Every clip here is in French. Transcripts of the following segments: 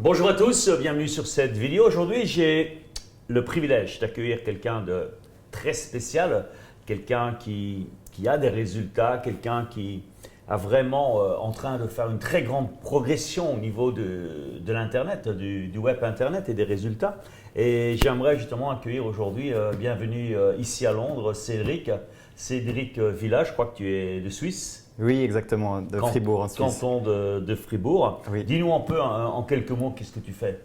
Bonjour à tous, bienvenue sur cette vidéo. Aujourd'hui, j'ai le privilège d'accueillir quelqu'un de très spécial, quelqu'un qui a des résultats, quelqu'un qui a vraiment en train de faire une très grande progression au niveau de l'Internet, du web Internet et des résultats. Et j'aimerais justement accueillir aujourd'hui, bienvenue ici à Londres, Cédric Village, je crois que tu es de Suisse. Oui, exactement, de Fribourg en Suisse. Canton de Fribourg. Oui. Dis-nous un peu en quelques mots, qu'est-ce que tu fais?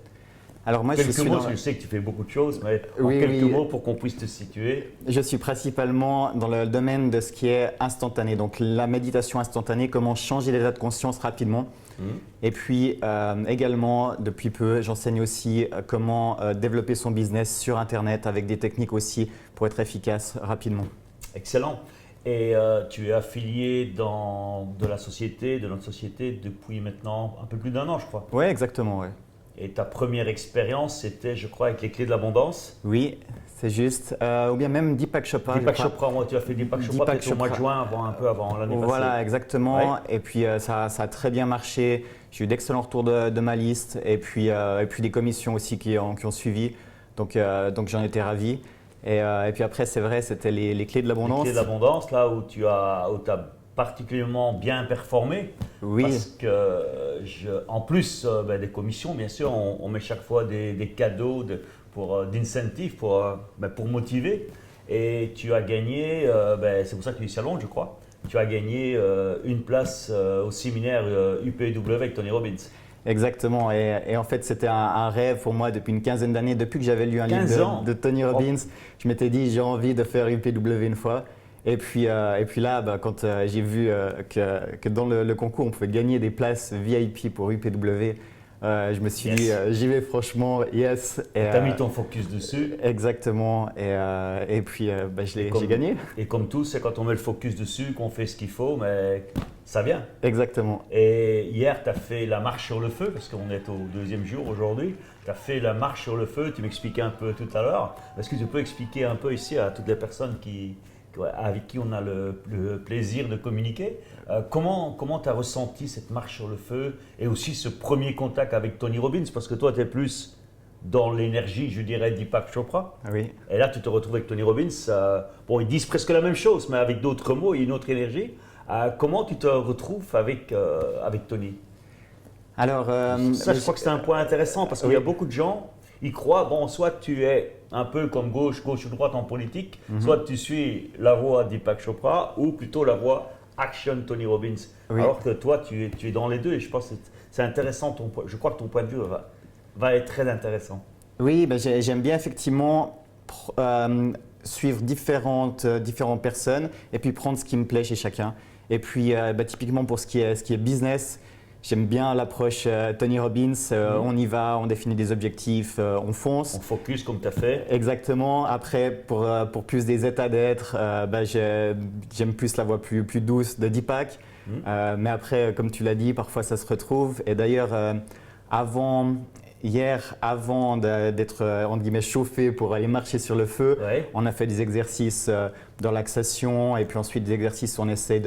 Alors moi, Quelques mots, parce que je sais que tu fais beaucoup de choses, mais en Oui, quelques oui. mots pour qu'on puisse te situer. Je suis principalement dans le domaine de ce qui est instantané, donc la méditation instantanée, comment changer l'état de conscience rapidement. Et puis également, depuis peu, j'enseigne aussi comment développer son business sur Internet avec des techniques aussi pour être efficace rapidement. Excellent. Et tu es affilié de notre société, depuis maintenant un peu plus d'1 an, je crois. Oui, exactement, ouais. Et ta première expérience, c'était, je crois, avec les clés de l'abondance. Oui, c'est juste. Ou bien même Deepak Chopra. Deepak Chopra, moi, tu as fait Deepak Chopra Deepak peut-être au mois de Chopra. juin, un peu avant l'année passée. Voilà, exactement. Ouais. Et puis ça a très bien marché. J'ai eu d'excellents retours de ma liste et puis des commissions aussi qui ont suivi. Donc j'en étais ravi. Et puis après, c'est vrai, c'était les clés de Les l'abondance. clés de l'abondance, là où tu as particulièrement bien performé. Oui, Parce que, en plus des commissions, bien sûr, on met chaque fois des cadeaux d'incentives pour motiver. Et tu as gagné, c'est pour ça que tu es ici à Londres, je crois. Tu as gagné une place au séminaire UPW avec Tony Robbins. exactement. Et en fait, c'était un rêve pour moi depuis une quinzaine d'années. Depuis que j'avais lu un 15 livre ans. de Tony Robbins, je m'étais dit, j'ai envie de faire UPW une fois. Et puis là, quand j'ai vu que dans le concours, on pouvait gagner des places VIP pour UPW, je me suis dit, j'y vais franchement, yes. Tu as mis ton focus dessus. Exactement. Et puis, j'ai gagné. Et comme tout, c'est quand on met le focus dessus qu'on fait ce qu'il faut, mais ça vient. Exactement. Et hier, tu as fait la marche sur le feu, parce qu'on est au deuxième jour aujourd'hui. Tu as fait la marche sur le feu, tu m'expliquais un peu tout à l'heure. Est-ce que tu peux expliquer un peu ici à toutes les personnes avec qui on a le plaisir de communiquer, comment tu as ressenti cette marche sur le feu et aussi ce premier contact avec Tony Robbins? Parce que toi, tu es plus dans l'énergie, je dirais, Deepak Chopra. Oui. Et là, tu te retrouves avec Tony Robbins. Bon, ils disent presque la même chose, mais avec d'autres mots et une autre énergie. Comment tu te retrouves avec Tony? Alors, Ça, je crois que c'est un point intéressant parce qu'il y a beaucoup de gens, ils croient, bon, soit tu es un peu comme gauche ou droite en politique, soit tu suis la voie Deepak Chopra ou plutôt la voie Action Tony Robbins. Oui. Alors que toi, tu es dans les deux et je pense que c'est intéressant. Je crois que ton point de vue va être très intéressant. oui, j'aime bien effectivement suivre différentes personnes et puis prendre ce qui me plaît chez chacun. Et puis, typiquement pour ce qui est business, j'aime bien l'approche Tony Robbins. On y va, on définit des objectifs, on fonce. On focus comme tu as fait. Exactement. Après, pour plus des états d'être, j'aime plus la voie plus douce de Deepak. Mais après, comme tu l'as dit, parfois ça se retrouve. Et d'ailleurs, hier, avant d'être entre guillemets chauffé pour aller marcher sur le feu, Ouais. on a fait des exercices de relaxation et puis ensuite des exercices où on essaie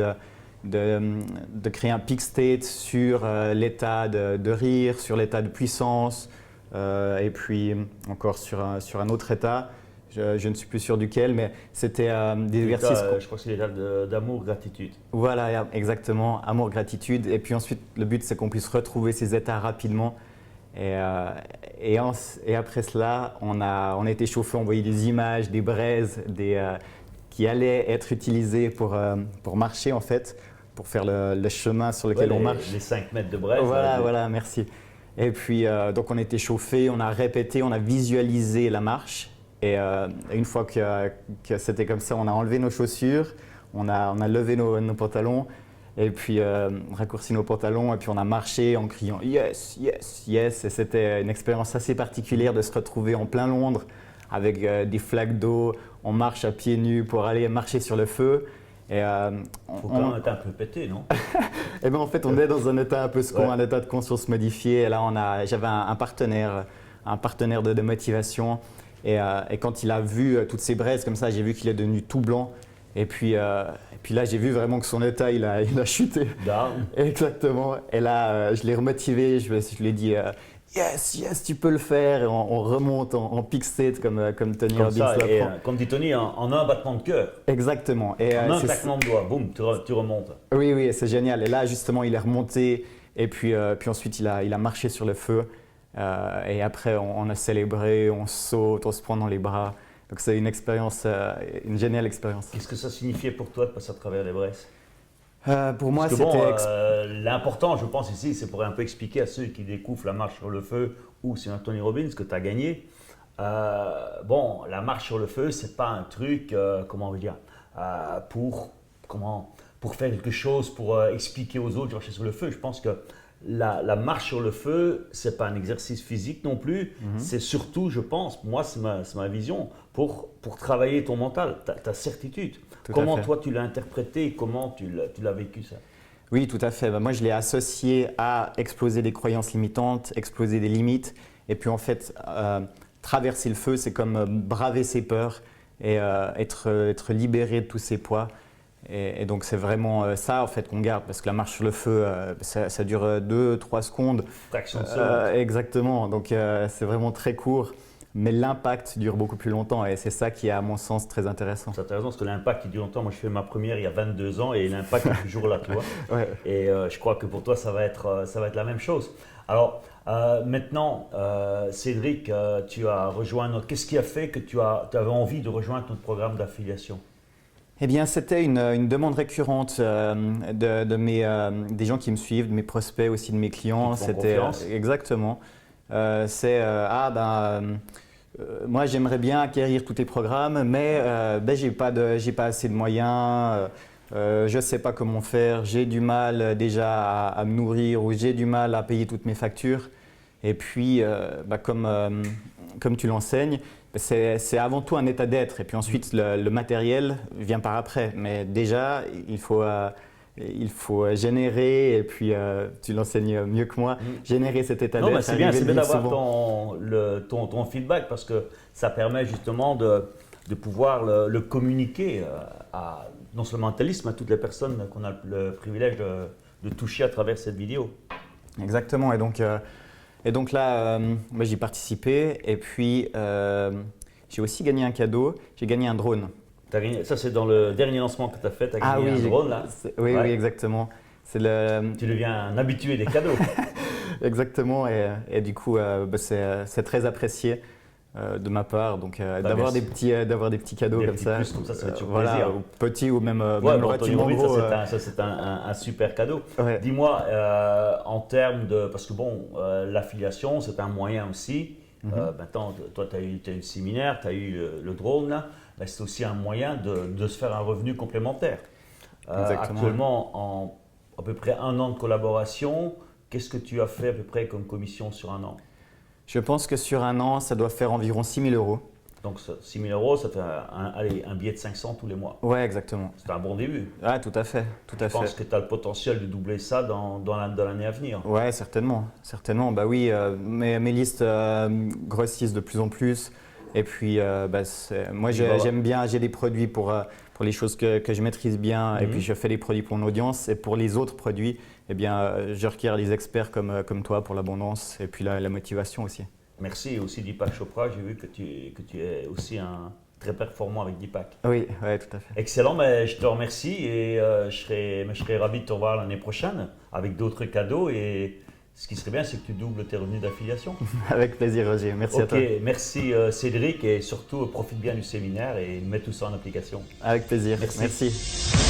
de créer un peak state sur l'état de rire, sur l'état de puissance et puis encore sur un autre état. Je ne suis plus sûr duquel, mais c'était des exercices. Je crois que c'est l'état d'amour, gratitude. Voilà, exactement, amour, gratitude. Et puis ensuite, le but, c'est qu'on puisse retrouver ces états rapidement. Et après cela, on a été chauffé, on voyait des images, des braises qui allaient être utilisées pour marcher en fait, pour faire le chemin sur lequel on marche. Les 5 mètres de braise. Voilà, merci. Et puis, donc on était chauffé, on a répété, on a visualisé la marche. Et une fois que c'était comme ça, on a enlevé nos chaussures, on a levé nos pantalons. Et puis raccourci nos pantalons et puis on a marché en criant yes, yes, yes. Et c'était une expérience assez particulière de se retrouver en plein Londres avec des flaques d'eau. On marche à pieds nus pour aller marcher sur le feu. Et Faut quand même être un peu pété, non? et ben en fait, on est dans un état un peu second, Ouais. un état de conscience modifié. Et là, j'avais un partenaire de motivation. Et quand il a vu toutes ces braises comme ça, j'ai vu qu'il est devenu tout blanc. Et puis là, j'ai vu vraiment que son état, il a chuté. Down. Exactement. Et là, je l'ai remotivé, je lui ai dit yes, yes, tu peux le faire. Et on remonte en peak state comme Tony Comme Robbins ça, et l'apprend. comme dit Tony, en un battement de cœur, Exactement. Et, en un c'est- claquement de doigts, boum, tu remontes. oui, oui, c'est génial. Et là, justement, il est remonté. Et puis ensuite, il a marché sur le feu. Et après, on a célébré, on saute, on se prend dans les bras. Donc c'est une expérience, une géniale expérience. Qu'est-ce que ça signifiait pour toi de passer à travers les braises? Pour moi, Parce que c'était bon, l'important, je pense ici, c'est pour un peu expliquer à ceux qui découvrent la marche sur le feu ou c'est un Tony Robbins que tu as gagné. Bon, la marche sur le feu, c'est pas un truc, comment on veut dire, pour faire quelque chose, pour expliquer aux autres de marcher sur le feu. Je pense que la marche sur le feu, c'est pas un exercice physique non plus. C'est surtout, je pense, moi, c'est ma vision, pour travailler ton mental, ta certitude. Tout à Comment fait. toi tu l'as interprété, comment tu l'as vécu ça? Oui, tout à fait. Moi, je l'ai associé à exploser des croyances limitantes, exploser des limites. Et puis, en fait, traverser le feu, c'est comme braver ses peurs et être libéré de tous ses poids. Et donc, c'est vraiment ça, en fait, qu'on garde. Parce que la marche sur le feu, ça dure 2-3 secondes. Fraction de seconde. Exactement. Donc, c'est vraiment très court. Mais l'impact dure beaucoup plus longtemps. Et c'est ça qui est, à mon sens, très intéressant. C'est intéressant parce que l'impact il dure longtemps. Moi, je fais ma première il y a 22 ans et l'impact est toujours là, tu vois. Ouais. Et je crois que pour toi, ça va être la même chose. Alors, maintenant, Cédric, tu as rejoint Qu'est-ce qui a fait que tu avais envie de rejoindre notre programme d'affiliation? Eh bien, c'était une demande récurrente des gens qui me suivent, de mes prospects aussi, de mes clients. Qui te font C'était confiance. exactement. Moi, j'aimerais bien acquérir tous tes programmes, mais j'ai pas assez de moyens. Je ne sais pas comment faire. J'ai du mal déjà à me nourrir ou j'ai du mal à payer toutes mes factures. Et puis, comme tu l'enseignes, c'est avant tout un état d'être. Et puis ensuite, le matériel vient par après. Mais déjà, il faut générer, et puis tu l'enseignes mieux que moi, générer cet état Non, d'être. mais c'est bien, arriver c'est le bien vivre d'avoir souvent. ton feedback parce que ça permet justement de pouvoir le communiquer à non seulement à Thalys, mais à toutes les personnes qu'on a le privilège de toucher à travers cette vidéo. Exactement. Et donc là, moi, j'y participé. Et puis, j'ai aussi gagné un cadeau. J'ai gagné un drone. Ça, c'est dans le dernier lancement que tu as fait, tu as gagné un drone là. Oui, Ouais. oui, exactement. Tu deviens un habitué des cadeaux. Exactement. Et du coup, c'est très apprécié de ma part. Donc, d'avoir merci. des petits cadeaux Des comme petits ça. plus comme ça fait toujours voilà, plaisir. ou petits ou même Ouais, même bon, Tony relativement Robbins, gros. ça c'est un super cadeau. Ouais. Dis-moi, en termes de… Parce que bon, l'affiliation, c'est un moyen aussi. Maintenant, toi, tu as eu le séminaire, tu as eu le drone, là. Ben, c'est aussi un moyen de se faire un revenu complémentaire. Exactement. Actuellement, en à peu près 1 an de collaboration, qu'est-ce que tu as fait à peu près comme commission sur 1 an? Je pense que sur 1 an, ça doit faire environ 6 000 euros. Donc 6 000 euros, ça fait un billet de 500 tous les mois. Ouais, exactement. C'est un bon début. Ah, tout à fait. Tout à Je pense fait. que tu as le potentiel de doubler ça dans l'année à venir. Ouais, certainement. Certainement. Bah oui, mes listes grossissent de plus en plus. Et puis, moi, j'aime bien, j'ai des produits pour les choses que je maîtrise bien. Et puis, je fais des produits pour mon audience. Et pour les autres produits, eh bien, je requiers des experts comme toi pour l'abondance et puis la motivation aussi. Merci. Et aussi Deepak Chopra, j'ai vu que tu es aussi très performant avec Deepak. Oui, ouais, tout à fait. Excellent, mais je te remercie et je serai ravi de te revoir l'année prochaine avec d'autres cadeaux. Et ce qui serait bien, c'est que tu doubles tes revenus d'affiliation. Avec plaisir, Roger. Merci à toi. Ok, merci Cédric et surtout profite bien du séminaire et mets tout ça en application. Avec plaisir. Merci. Merci.